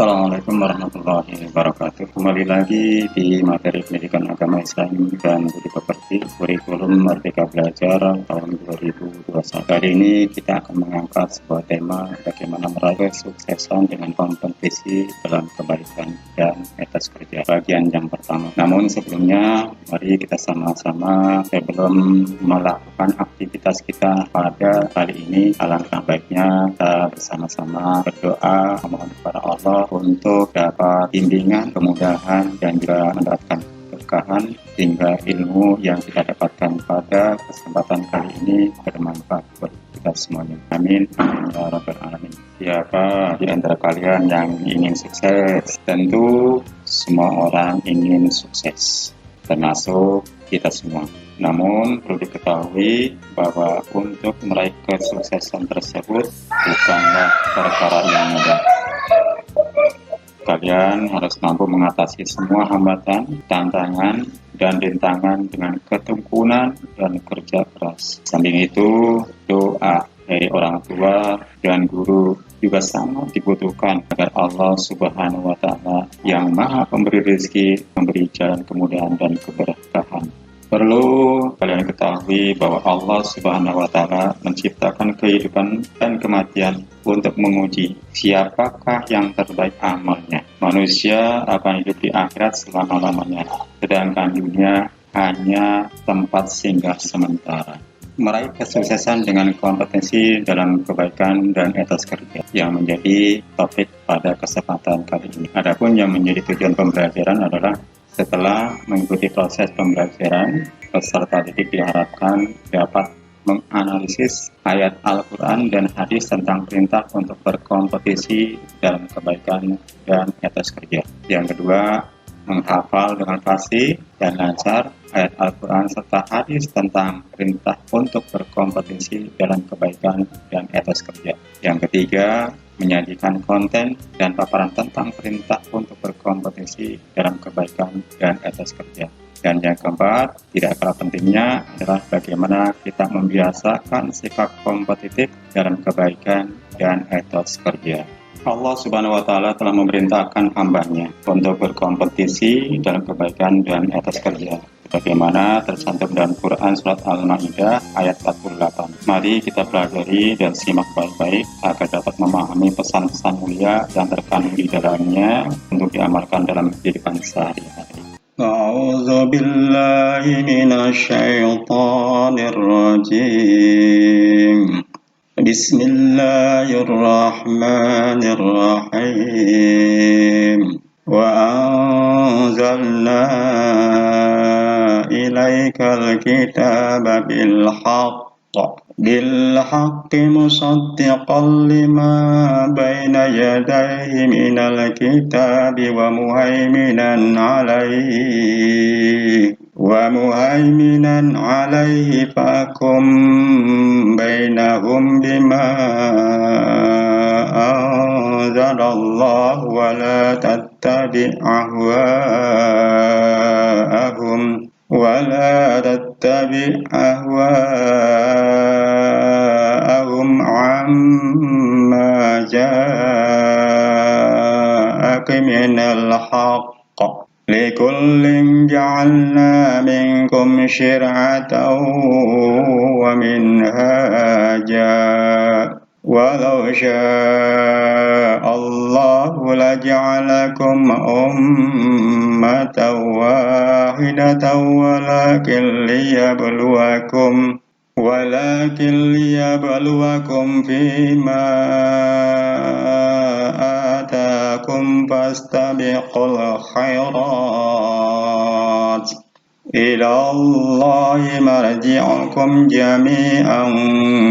Assalamualaikum warahmatullahi wabarakatuh. Kembali lagi di materi pendidikan agama Islam dan budi pekerti kurikulum Merdeka Belajar tahun 2021. Kali ini kita akan mengangkat sebuah tema bagaimana meraih kesuksesan dengan kompetisi dalam kebaikan dan etos kerja. Bagian yang pertama. Namun sebelumnya mari kita sama-sama sebelum melakukan aktivitas kita pada kali ini, alangkah baiknya kita bersama-sama berdoa memohon kepada Allah untuk dapat bimbingan, kemudahan, dan juga mendapatkan keberkahan sehingga ilmu yang kita dapatkan pada kesempatan kali ini bermanfaat buat kita semuanya. Amin. Amin ya rabbal alamin. Siapa di antara kalian yang ingin sukses? Tentu semua orang ingin sukses, termasuk kita semua. Namun perlu diketahui bahwa untuk meraih kesuksesan tersebut bukanlah perkara yang mudah. Kalian harus mampu mengatasi semua hambatan, tantangan, dan rintangan dengan ketekunan dan kerja keras. Samping itu, doa dari orang tua dan guru juga sangat dibutuhkan agar Allah Subhanahu wa Ta'ala yang Maha Pemberi rezeki memberi jalan kemudahan dan keberkahan. Perlu kalian ketahui bahwa Allah Subhanahu wa Ta'ala menciptakan kehidupan dan kematian untuk menguji siapakah yang terbaik amalnya. Manusia akan hidup di akhirat selama-lamanya, sedangkan dunia hanya tempat singgah sementara. Meraih kesuksesan dengan kompetensi dalam kebaikan dan etos kerja yang menjadi topik pada kesempatan kali ini. Adapun yang menjadi tujuan pembelajaran adalah setelah mengikuti proses pembelajaran, peserta didik diharapkan dapat menganalisis ayat Al-Quran dan hadis tentang perintah untuk berkompetisi dalam kebaikan dan etos kerja. Yang kedua, menghafal dengan fasih dan lancar ayat Al-Quran serta hadis tentang perintah untuk berkompetisi dalam kebaikan dan etos kerja. Yang ketiga, menyajikan konten dan paparan tentang perintah untuk berkompetisi dalam kebaikan dan etos kerja. Dan yang keempat, tidak kalah pentingnya adalah bagaimana kita membiasakan sikap kompetitif dalam kebaikan dan etos kerja. Allah Subhanahu wa Ta'ala telah memerintahkan hambanya untuk berkompetisi dalam kebaikan dan etos kerja, bagaimana tercantum dalam Quran Surat Al-Ma'idah ayat 48. Mari kita pelajari dan simak baik-baik agar dapat memahami pesan-pesan mulia yang terkandung di dalamnya untuk diamalkan dalam kehidupan sehari-hari. A'udzu billahi minasy syaithanir rajim. Bismillahirrahmanirrahim. Wa anzalna ilaikal kitaba bil haqqi musaddiqan lima baina yadayhi minal kitabi wa muhaiminan alaihi fakum bainahum bima anzalallahu wa la tattabi' ahwa'ahum amma ja'aka minal haqq. Likullin ja'alna minkum syir'atan wa minhaja. Walau sya'allahu laja'alakum ummatan wahidatan walakin liyabluwakum fima atakum fastabiqul khairat. Ilallahi marji'ukum jami'an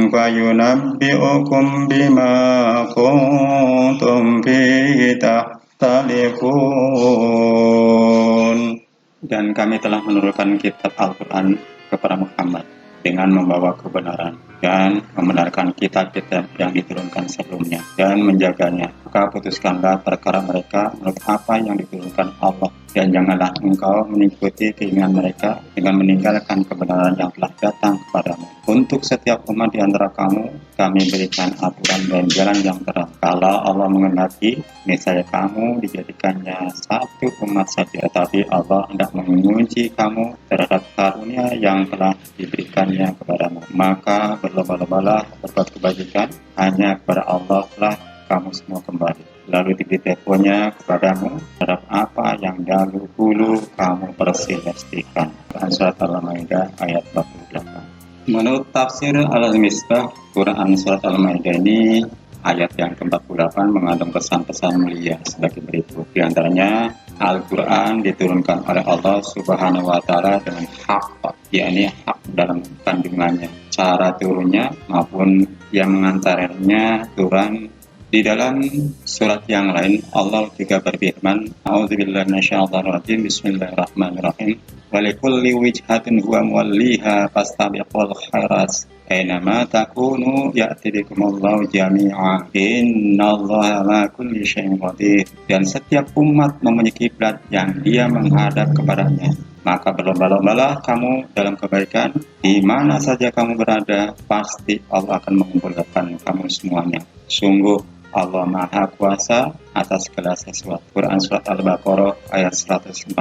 fayunabbi'ukum bima kuntum fihi takhtalifun. Dan kami telah menurunkan kitab Al-Quran kepada Muhammad dengan membawa kebenaran dan membenarkan kitab-kitab yang diturunkan sebelumnya dan menjaganya. Maka putuskanlah perkara mereka menurut apa yang diturunkan Allah, dan janganlah engkau mengikuti keinginan mereka dengan meninggalkan kebenaran yang telah datang kepadamu. Untuk setiap umat di antara kamu, kami berikan aturan dan jalan yang terang. Kalau Allah mengendaki, niscaya kamu dijadikannya satu umat saja, tetapi Allah hendak menguji kamu terhadap karunia yang telah diberikannya kepadamu. Maka berlomba-lombalah berbuat kebajikan, hanya kepada Allah lah kamu semua kembali. Lalu diberi temponya kepadamu terhadap apa yang dahulu kamu persilihkan. Surat Al-Maidah ayat 48. Menurut tafsir Al-Misbah, Quran Surat Al-Maidah ini ayat yang ke-48 mengandung pesan-pesan mulia sebagai berikut. Di antaranya, Al-Quran diturunkan oleh Allah Subhanahu wa Ta'ala dengan hak, yakni hak dalam kandungannya, cara turunnya maupun yang mengantaranya turun. Di dalam surat yang lain, Allah juga berfirman, A'udzubillahi minasyaitonir rajim, Bismillahirrahmanirrahim. Walikulli wijhatin huwa muwalliha fastabiqul khairat. Ainama takunu ya'ti bikumullahu jami'a. Innallaha ala kulli syai'in qadir. Dan setiap umat mempunyai kiblat yang dia menghadap kepadanya. Maka berlomba-lombalah kamu dalam kebaikan, di mana saja kamu berada, pasti Allah akan mengumpulkan kamu semuanya. Sungguh Allah Maha Kuasa atas segala sesuatu. Quran Surat Al-Baqarah ayat 148.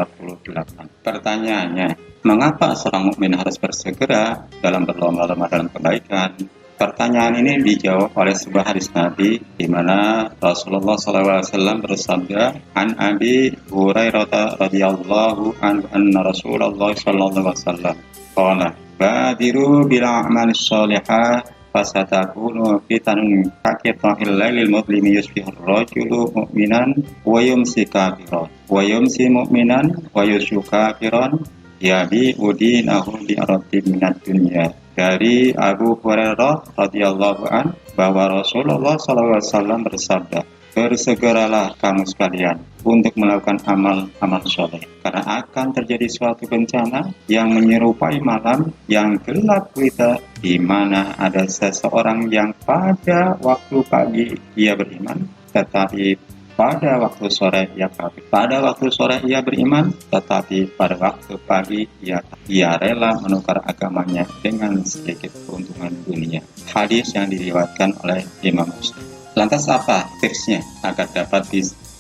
Pertanyaannya, mengapa seorang mukmin harus bersegera dalam berlomba-lomba dalam kebaikan? Pertanyaan ini dijawab oleh sebuah hadis Nabi di mana Rasulullah SAW bersabda, An Abi Hurairah radhiyallahu anhu anna Rasulullah SAW qala badiru bil a'malis shalihah fasatakunu fitanun kaqita'il lailil mudlimi yusbihur rajulu mu'minan wa yumsi kafiran wa yumsi mu'minan wa yusyu kafiran yabi udinahu bi aradin minad dunya. Dari Abu Hurairah radhiyallahu an bahwa Rasulullah SAW bersabda, bersegeralah kamu sekalian untuk melakukan amal-amal soleh, karena akan terjadi suatu bencana yang menyerupai malam yang gelap gulita, di mana ada seseorang yang pada waktu pagi ia beriman, tetapi pada waktu sore ia kafir. Pada waktu sore ia beriman, tetapi pada waktu pagi ia rela menukar agamanya dengan sedikit keuntungan dunia. Hadis yang diriwayatkan oleh Imam Muslim. Lantas apa tipsnya agar dapat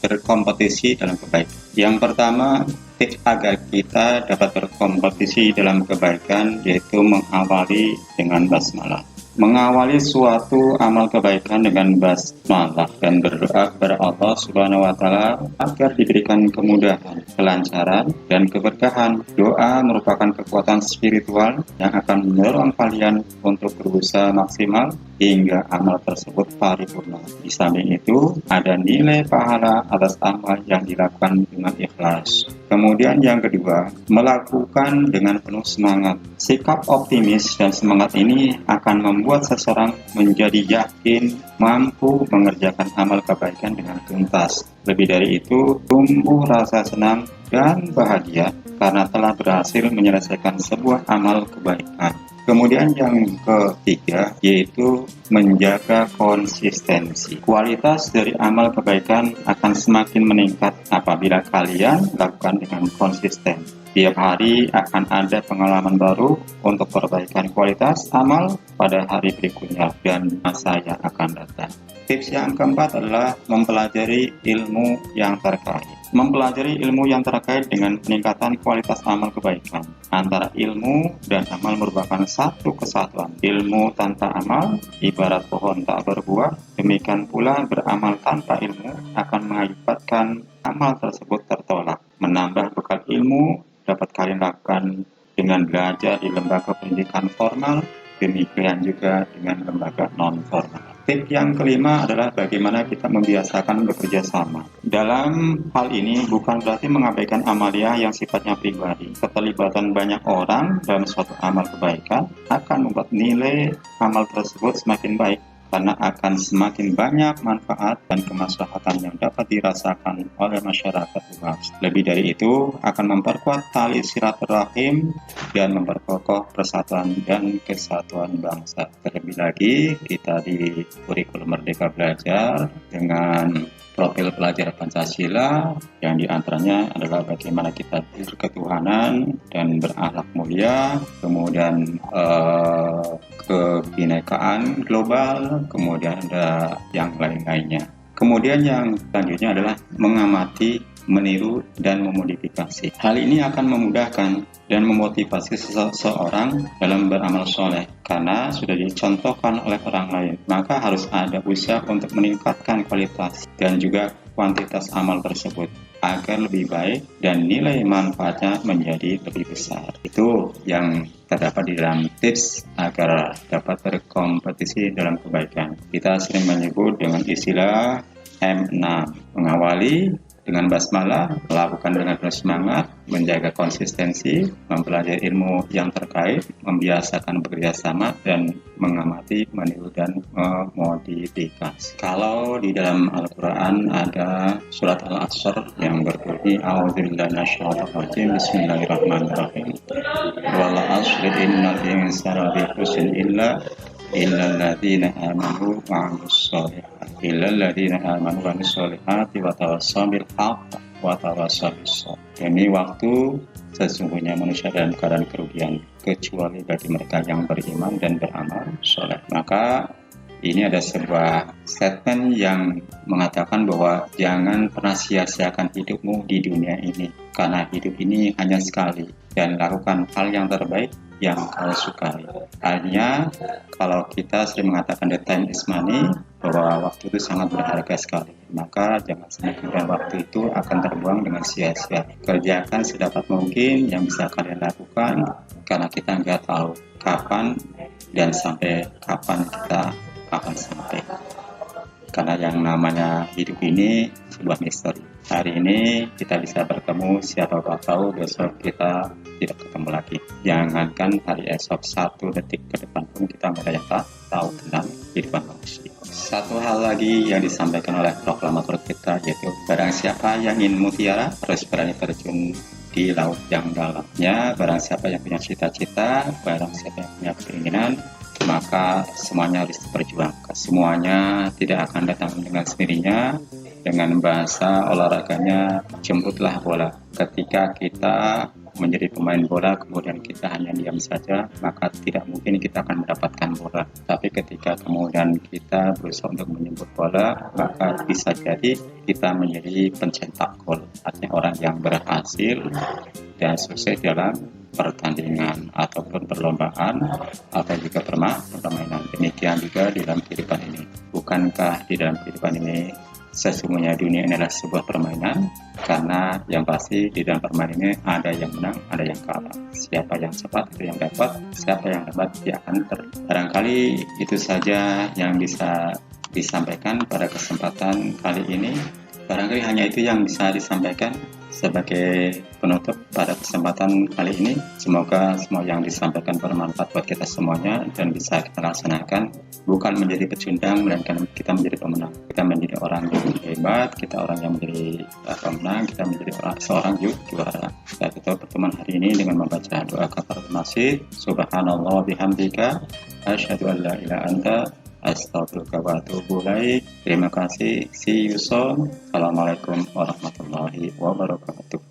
berkompetisi dalam kebaikan? Yang pertama, tips agar kita dapat berkompetisi dalam kebaikan yaitu mengawali dengan basmalah. Mengawali suatu amal kebaikan dengan basmalah dan berdoa kepada Allah Subhanahu wa Ta'ala agar diberikan kemudahan, kelancaran, dan keberkahan. Doa merupakan kekuatan spiritual yang akan mendorong kalian untuk berusaha maksimal hingga amal tersebut paripurna. Di samping itu, ada nilai pahala atas amal yang dilakukan dengan ikhlas. Kemudian yang kedua, melakukan dengan penuh semangat. Sikap optimis dan semangat ini akan membuat seseorang menjadi yakin mampu mengerjakan amal kebaikan dengan tuntas. Lebih dari itu, tumbuh rasa senang dan bahagia karena telah berhasil menyelesaikan sebuah amal kebaikan. Kemudian yang ketiga yaitu menjaga konsistensi. Kualitas dari amal kebaikan akan semakin meningkat apabila kalian lakukan dengan konsisten. Tiap hari akan ada pengalaman baru untuk perbaikan kualitas amal pada hari berikutnya dan masa yang akan datang. Tips yang keempat adalah mempelajari ilmu yang terkait. Mempelajari ilmu yang terkait dengan peningkatan kualitas amal kebaikan. Antara ilmu dan amal merupakan satu kesatuan. Ilmu tanpa amal ibarat pohon tak berbuah. Demikian pula beramal tanpa ilmu akan mengakibatkan amal tersebut tertolak. Menambah bekal ilmu dapat kalian lakukan dengan belajar di lembaga pendidikan formal, demikian juga dengan lembaga non-formal. Tips yang kelima adalah bagaimana kita membiasakan bekerja sama. Dalam hal ini bukan berarti mengabaikan amalia yang sifatnya pribadi. Keterlibatan banyak orang dalam suatu amal kebaikan akan membuat nilai amal tersebut semakin baik. karena akan semakin banyak manfaat dan kemaslahatan yang dapat dirasakan oleh masyarakat luas. Lebih dari itu, akan memperkuat tali silaturahim dan memperkokoh persatuan dan kesatuan bangsa. Terlebih lagi, kita di kurikulum Merdeka Belajar dengan profil pelajar Pancasila yang diantaranya adalah bagaimana kita berketuhanan dan berakhlak mulia, kemudian kebinekaan global, kemudian ada yang lain-lainnya. Kemudian yang selanjutnya adalah mengamati, meniru, dan memodifikasi. Hal ini akan memudahkan dan memotivasi seseorang dalam beramal soleh karena sudah dicontohkan oleh orang lain. Maka harus ada usaha untuk meningkatkan kualitas dan juga kuantitas amal tersebut agar lebih baik dan nilai manfaatnya menjadi lebih besar. Itu yang terdapat di dalam tips agar dapat berkompetisi dalam kebaikan. Kita sering menyebut dengan istilah M6, mengawali dengan basmalah, melakukan dengan penuh semangat, menjaga konsistensi, mempelajari ilmu yang terkait, membiasakan bekerja sama, dan mengamati, meniru, dan memodifikasi. Kalau di dalam Al-Quran ada surat Al-Asr yang berbunyi A'udzubillahi minasyaitonir rajim, Bismillahirrahmanirrahim. Wal 'asri innal insana lafi khusrin illa alladzina amanu wa 'amilus solihati wa tawassaw bil haqq wa tawassaw bis sabr. Demi waktu sesungguhnya manusia dalam keadaan kerugian kecuali bagi mereka yang beriman dan beramal soleh. Maka ini ada sebuah statement yang mengatakan bahwa jangan pernah sia-siakan hidupmu di dunia ini karena hidup ini hanya sekali dan lakukan hal yang terbaik yang kau sukai. Artinya kalau kita sering mengatakan the time is money, bahwa waktu itu sangat berharga sekali, maka jangan sampai kemudian waktu itu akan terbuang dengan sia-sia. Kerjakan sedapat mungkin yang bisa kalian lakukan karena kita nggak tahu kapan dan sampai kapan kita akan sampai. Karena yang namanya hidup ini sebuah misteri. Hari ini kita bisa bertemu, siapa tahu besok kita tidak ketemu lagi. Jangankan hari esok, 1 detik ke depan pun kita nggak ada yang tahu tentang kehidupan manusia. Satu hal lagi yang disampaikan oleh proklamator kita yaitu barang siapa yang ingin mutiara harus berani terjun di laut yang dalamnya. Barang siapa yang punya cita-cita, barang siapa yang punya keinginan, maka semuanya harus diperjuangkan. Semuanya tidak akan datang dengan sendirinya. Dengan bahasa olahraganya, jemputlah bola. Ketika kita menjadi pemain bola kemudian kita hanya diam saja, maka tidak mungkin kita akan mendapatkan bola. Tapi ketika kemudian kita berusaha untuk menjemput bola, maka bisa jadi kita menjadi pencetak gol. Artinya orang yang berhasil dan sukses dalam pertandingan ataupun perlombaan atau juga permainan. Demikian juga di dalam kehidupan ini. Bukankah di dalam kehidupan ini sesungguhnya dunia ini adalah sebuah permainan? Karena yang pasti di dalam permainan ini ada yang menang, ada yang kalah. Siapa yang cepat itu yang dapat, siapa yang dapat dia akan Barangkali itu saja yang bisa disampaikan pada kesempatan kali ini. Barangkali hanya itu yang bisa disampaikan sebagai penutup pada kesempatan kali ini. Semoga semua yang disampaikan bermanfaat buat kita semuanya dan bisa kita laksanakan, bukan menjadi pecundang melainkan kita menjadi pemenang. Kita menjadi orang yang hebat, kita orang yang menjadi pemenang, kita menjadi seorang juara. Kita tutup pertemuan hari ini dengan membaca doa kafaratul masjid. Subhanallah bihamdika asyhadu an la ilaha anta astaghfiruka wa atubu ilaik. Terima kasih. See you soon. Assalamualaikum warahmatullahi wabarakatuh.